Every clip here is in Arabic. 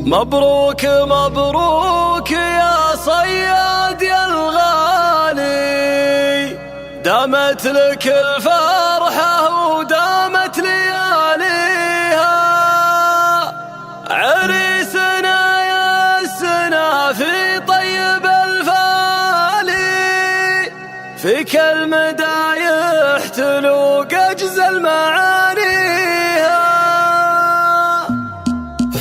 مبروك مبروك يا صياد يا الغالي، دامت لك الفرحة ودامت لياليها. عريسنا يسنا في طيب الفالي، فيك المدايح تلوق أجزل معانيها.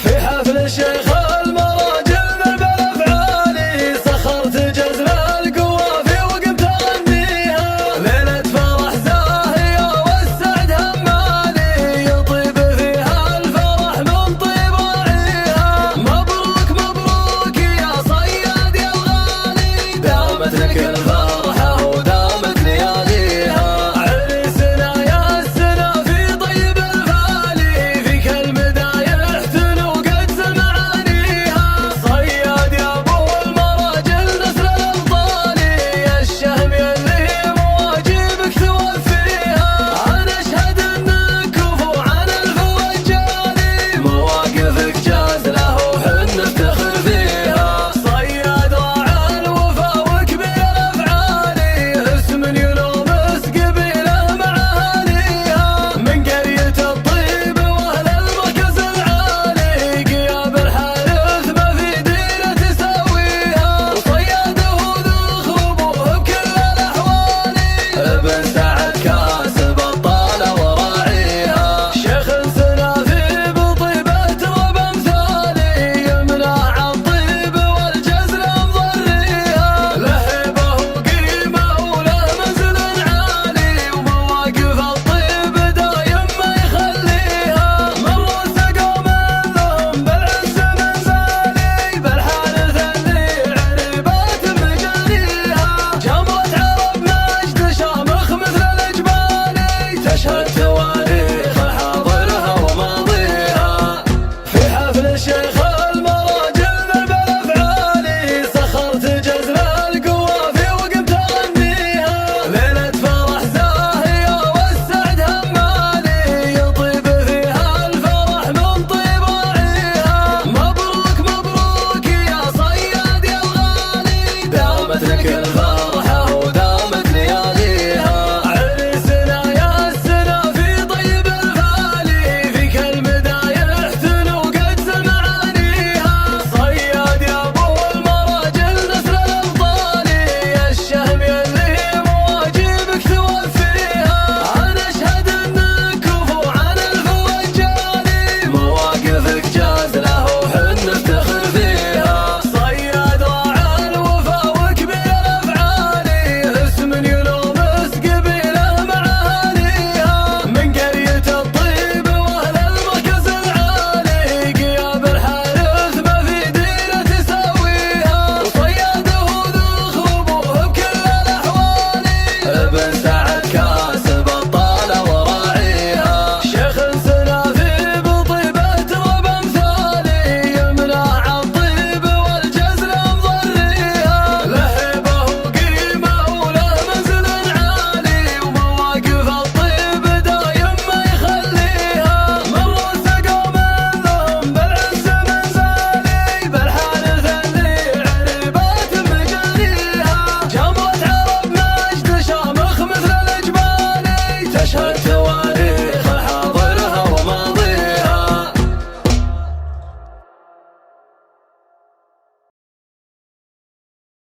في حفل الشيخ المراجل من بالافعالي، سخرت جزل القوافي وقمت اغنيها. ليلة فرح زاهية والسعد همالي، يطيب فيها الفرح من طيب راعيها. مبروك مبروك يا صياد يا الغالي، دامت لك الفرحة ودامت لياليها. عريسنا يسنا في طيب الفالي، فيك المدايح تلوق أجزل معانيها. صياد يا ابو المراجل نسل الابطالي، الشهم يلي مواجبك توفيها. انا اشهد انك كفو عن الفرجالي، مواقفك جازله وحن نفتخر فيها. صياد راعى الوفا وكبير افعالي، اسم يلومس قبيله مع اهاليها. من قرية الطيب واهل المركز العالي، قياب الحارث ما في ديره تساويها. وصياده ذو خروبه بكل الاحوال، ابن سعد كاسب الطاله وراعيها. شيخ سنا في بطيبه رب امثالي، يمنع عن طيب والجزل مضريها. لهبه وقيمه وله منزل عالي، ومواقف الطيب دايم ما يخليها. مروا سقوا منهم بالعز منزالي، بالحارث اللي عريبات مجاريها. جمرة عرب مجد شامخ مثل الجبالي، تشهد تواريخ حاضرها وماضيها. في حفل الشيخ